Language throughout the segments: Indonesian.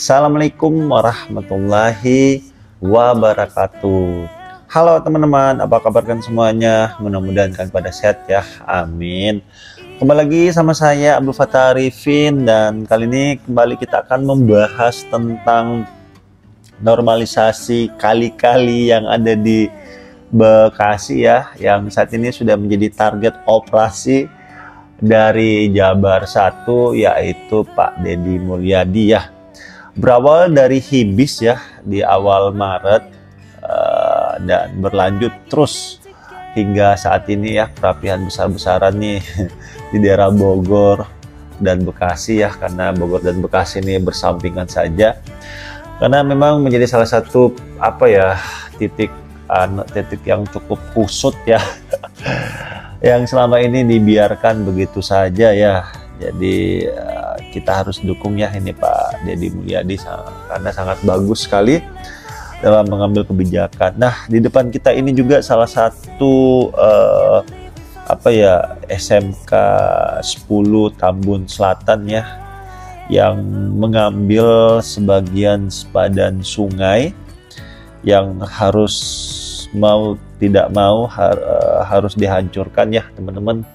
Assalamualaikum warahmatullahi wabarakatuh. Halo teman-teman, apa kabar kan semuanya? Mudah-mudahan kalian pada sehat ya, amin. Kembali lagi sama saya Abdul Fattah Arifin, dan kali ini kembali kita akan membahas tentang normalisasi kali-kali yang ada di Bekasi ya, yang saat ini sudah menjadi target operasi dari Jabar 1, yaitu Pak Deddy Mulyadi ya. Berawal dari Hibis ya di awal Maret dan berlanjut terus hingga saat ini ya, perapian besar-besaran nih di daerah Bogor dan Bekasi ya, karena Bogor dan Bekasi ini bersampingan saja, karena memang menjadi salah satu titik yang cukup kusut ya yang selama ini dibiarkan begitu saja ya. Jadi kita harus dukung ya ini Pak Deddy Mulyadi, karena sangat bagus sekali dalam mengambil kebijakan. Nah, di depan kita ini juga salah satu SMK 10 Tambun Selatan ya, yang mengambil sebagian sepadan sungai yang harus mau tidak mau harus dihancurkan ya teman-teman.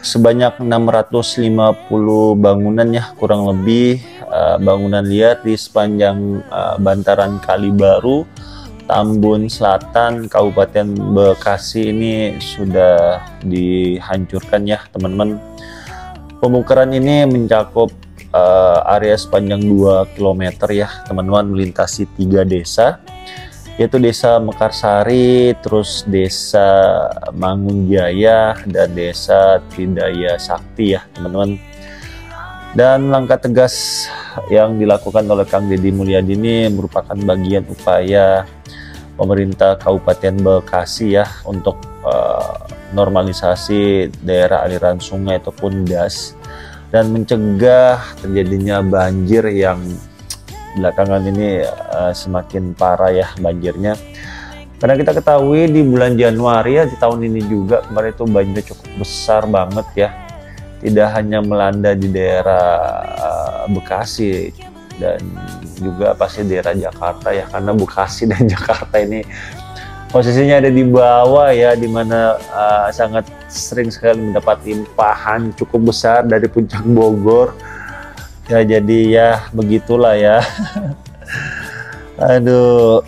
Sebanyak 650 bangunan ya, kurang lebih bangunan liar di sepanjang bantaran Kali Baru, Tambun Selatan, Kabupaten Bekasi ini sudah dihancurkan ya teman-teman. Pembongkaran ini mencakup area sepanjang 2 km ya teman-teman, melintasi 3 desa, yaitu Desa Mekarsari, terus Desa Mangunjaya, dan Desa Tridaya Sakti ya teman-teman. Dan langkah tegas yang dilakukan oleh Kang Deddy Mulyadi ini merupakan bagian upaya pemerintah Kabupaten Bekasi ya untuk normalisasi daerah aliran sungai ataupun das, dan mencegah terjadinya banjir yang belakangan ini semakin parah ya banjirnya. Karena kita ketahui di bulan Januari ya di tahun ini juga, kemarin itu banjir cukup besar banget ya, tidak hanya melanda di daerah Bekasi dan juga pasti daerah Jakarta ya, karena Bekasi dan Jakarta ini posisinya ada di bawah ya, dimana sangat sering sekali mendapat limpahan cukup besar dari puncak Bogor ya. Jadi ya begitulah ya aduh.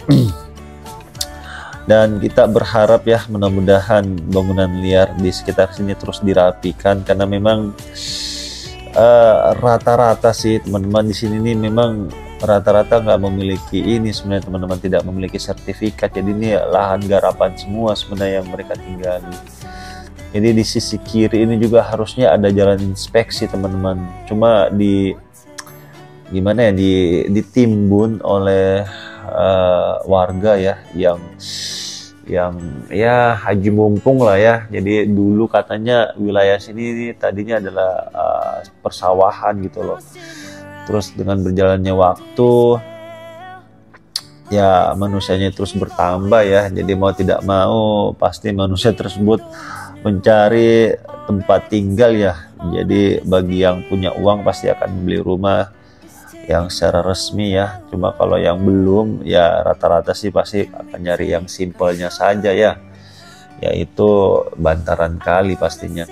Dan kita berharap ya, mudah-mudahan bangunan liar di sekitar sini terus dirapikan, karena memang rata-rata sih teman-teman di sini nih memang rata-rata nggak memiliki ini sebenarnya teman-teman, tidak memiliki sertifikat. Jadi ini lahan garapan semua sebenarnya yang mereka tinggali. Jadi di sisi kiri ini juga harusnya ada jalan inspeksi teman-teman, cuma ditimbun oleh warga ya, yang ya haji mumpung lah ya. Jadi dulu katanya wilayah sini tadinya adalah persawahan gitu loh. Terus dengan berjalannya waktu ya manusianya terus bertambah ya, jadi mau tidak mau pasti manusia tersebut mencari tempat tinggal ya. Jadi bagi yang punya uang pasti akan membeli rumah yang secara resmi ya. Cuma kalau yang belum ya rata-rata sih pasti akan nyari yang simpelnya saja ya, yaitu bantaran kali pastinya.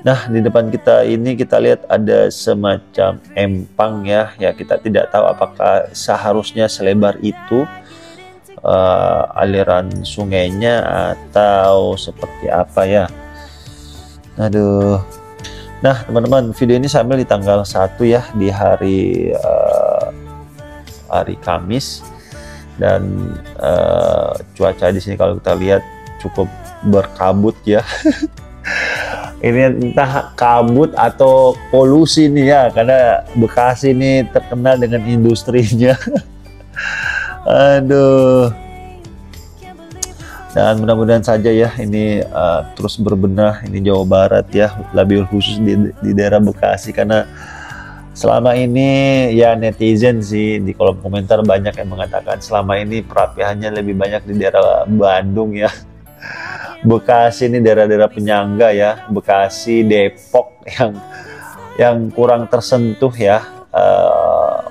Nah, di depan kita ini kita lihat ada semacam empang ya, kita tidak tahu apakah seharusnya selebar itu aliran sungainya atau seperti apa ya. Aduh. Nah teman-teman, video ini saya ambil di tanggal 1 ya, di hari Kamis, dan cuaca di sini kalau kita lihat cukup berkabut ya. Ini entah kabut atau polusi nih ya, karena Bekasi ini terkenal dengan industrinya. Aduh. Dan mudah-mudahan saja ya ini terus berbenah, ini Jawa Barat ya, lebih khusus di daerah Bekasi, karena selama ini ya netizen sih di kolom komentar banyak yang mengatakan selama ini perapiannya lebih banyak di daerah Bandung ya. Bekasi ini daerah-daerah penyangga ya, Bekasi, Depok yang kurang tersentuh ya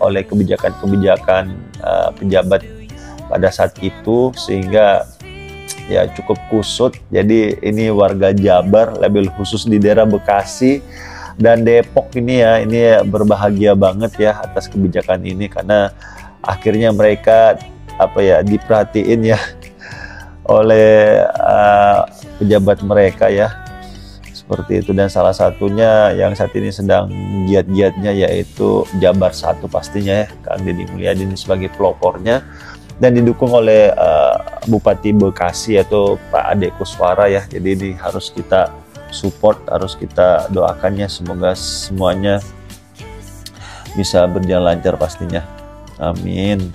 oleh kebijakan-kebijakan pejabat pada saat itu, sehingga ya cukup kusut. Jadi ini warga Jabar, lebih khusus di daerah Bekasi dan Depok ini ya, berbahagia banget ya atas kebijakan ini, karena akhirnya mereka diperhatiin ya oleh pejabat mereka ya, seperti itu. Dan salah satunya yang saat ini sedang giat-giatnya yaitu Jabar 1 pastinya ya, Kang Deddy Mulyadi ini sebagai pelopornya, dan didukung oleh Bupati Bekasi yaitu Pak Ade Kuswara ya. Jadi ini harus kita support, harus kita doakannya, semoga semuanya bisa berjalan lancar pastinya, amin.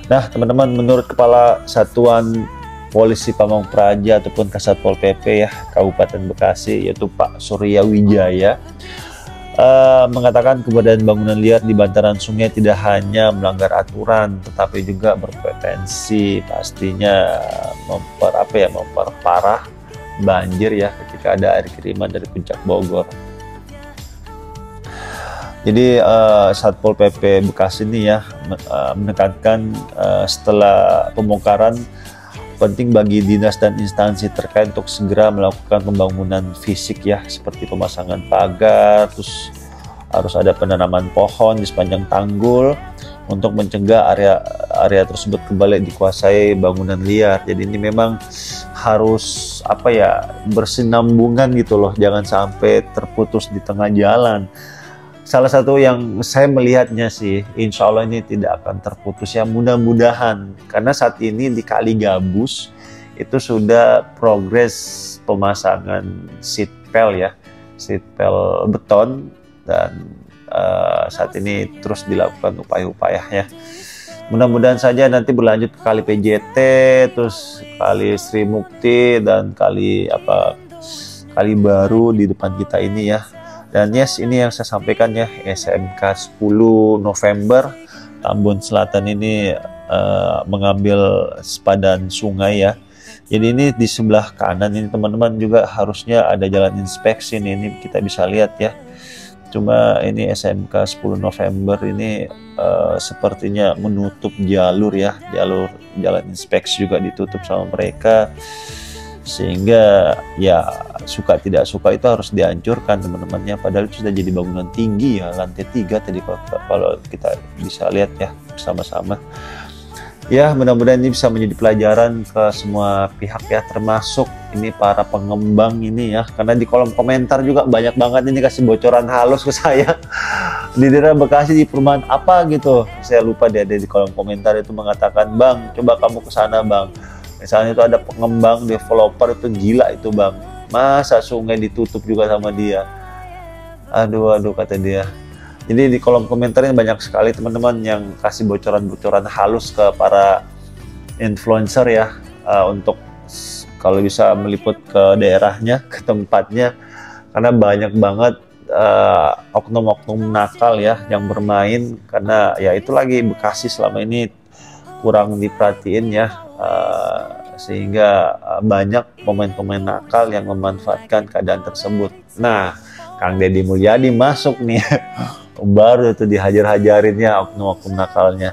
Nah teman-teman, menurut Kepala Satuan Polisi Pamong Praja ataupun Kasatpol PP ya Kabupaten Bekasi yaitu Pak Surya Wijaya, mengatakan keberadaan bangunan liar di bantaran sungai tidak hanya melanggar aturan, tetapi juga berpotensi pastinya memperparah banjir ya ketika ada air kiriman dari Puncak Bogor. Jadi Satpol PP Bekasi ini ya menekankan setelah pembongkaran, penting bagi dinas dan instansi terkait untuk segera melakukan pembangunan fisik ya, seperti pemasangan pagar, terus harus ada penanaman pohon di sepanjang tanggul untuk mencegah area tersebut kembali dikuasai bangunan liar. Jadi ini memang harus bersinambungan gitu loh, jangan sampai terputus di tengah jalan. Salah satu yang saya melihatnya sih, insya Allah ini tidak akan terputus ya, mudah-mudahan. Karena saat ini di Kali Gabus itu sudah progres pemasangan seatbelt ya, seatbelt beton, dan saat ini terus dilakukan upaya-upayanya. Mudah-mudahan saja nanti berlanjut ke Kali PJT, terus Kali Sri Mukti, dan Kali Baru di depan kita ini ya. Dan yes, ini yang saya sampaikan ya, SMK 10 November Tambun Selatan ini mengambil sepadan sungai ya. Jadi ini di sebelah kanan ini teman-teman juga harusnya ada jalan inspeksi nih, ini kita bisa lihat ya. Cuma ini SMK 10 November ini sepertinya menutup jalur ya, jalan inspeksi juga ditutup sama mereka, sehingga ya suka tidak suka itu harus dihancurkan teman-temannya, padahal itu sudah jadi bangunan tinggi ya, lantai 3 tadi kalau kita bisa lihat ya bersama-sama ya. Mudah-mudahan ini bisa menjadi pelajaran ke semua pihak ya, termasuk ini para pengembang ini ya, karena di kolom komentar juga banyak banget ini kasih bocoran halus ke saya di daerah Bekasi di perumahan apa gitu, saya lupa dia ada di kolom komentar itu mengatakan, "Bang, coba kamu ke sana Bang, misalnya itu ada pengembang developer itu gila itu Bang, masa sungai ditutup juga sama dia." Aduh kata dia. Jadi di kolom komentarnya banyak sekali teman-teman yang kasih bocoran-bocoran halus ke para influencer ya, untuk kalau bisa meliput ke daerahnya, ke tempatnya, karena banyak banget oknum-oknum nakal ya yang bermain, karena ya itu lagi Bekasi selama ini kurang diperhatiin ya, sehingga banyak pemain-pemain nakal yang memanfaatkan keadaan tersebut. Nah, Kang Deddy Mulyadi masuk nih baru itu dihajar-hajarin ya oknum-oknum nakalnya.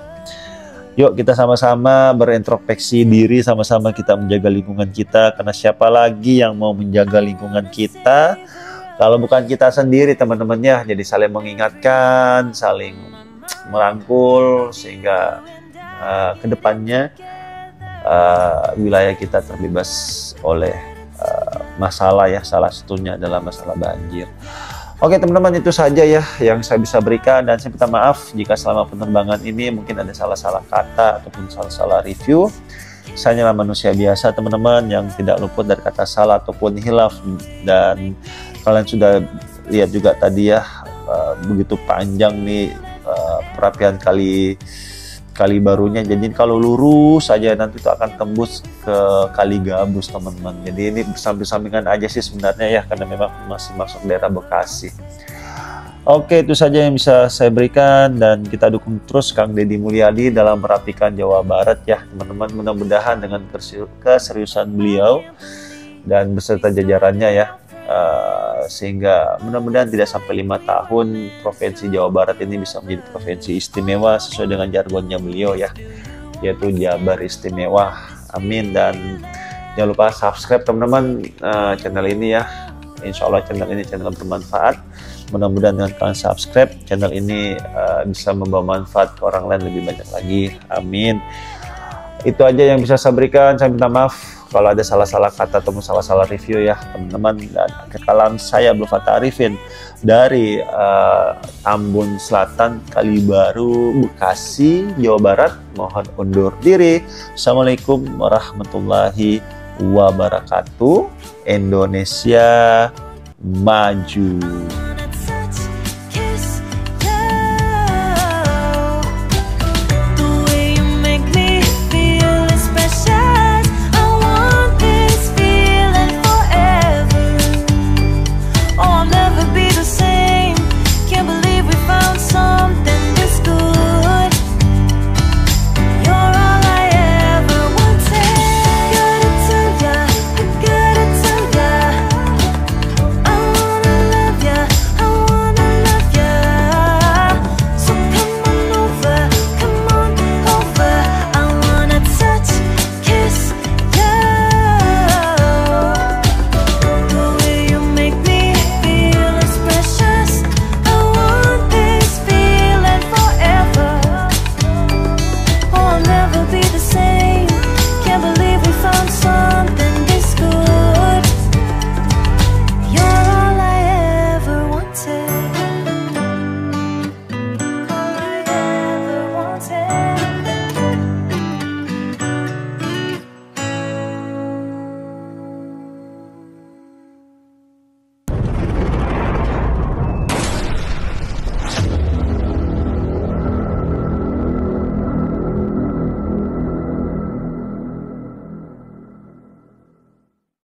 Yuk kita sama-sama berintrospeksi diri, sama-sama kita menjaga lingkungan kita, karena siapa lagi yang mau menjaga lingkungan kita kalau bukan kita sendiri teman-temannya. Jadi saling mengingatkan, saling merangkul, sehingga kedepannya wilayah kita terbebas oleh masalah ya, salah satunya adalah masalah banjir. Oke teman-teman, itu saja ya yang saya bisa berikan, dan saya minta maaf jika selama penerbangan ini mungkin ada salah-salah kata ataupun salah-salah review. Saya adalah manusia biasa teman-teman yang tidak luput dari kata salah ataupun hilaf, dan kalian sudah lihat juga tadi ya, begitu panjang nih perapian kali barunya. Jadi kalau lurus saja nanti itu akan tembus ke Kali Gabus teman-teman. Jadi ini bersamping-sampingan aja sih sebenarnya ya, karena memang masih masuk daerah Bekasi. Oke, itu saja yang bisa saya berikan, dan kita dukung terus Kang Deddy Mulyadi dalam merapikan Jawa Barat ya teman-teman. Mudah-mudahan dengan keseriusan beliau dan beserta jajarannya ya, sehingga mudah-mudahan tidak sampai 5 tahun Provinsi Jawa Barat ini bisa menjadi provinsi istimewa sesuai dengan jargonnya beliau ya, yaitu Jabar Istimewa. Amin. Dan jangan lupa subscribe teman-teman channel ini ya. Insya Allah channel ini channel bermanfaat. Mudah-mudahan dengan kalian subscribe channel ini bisa membawa manfaat ke orang lain lebih banyak lagi. Amin. Itu aja yang bisa saya berikan. Saya minta maaf kalau ada salah-salah kata atau salah-salah review ya teman-teman. Dan kekalan saya Abdul Fattah Arifin dari Tambun Selatan, Kalibaru, Bekasi, Jawa Barat. Mohon undur diri. Assalamualaikum warahmatullahi wabarakatuh. Indonesia maju.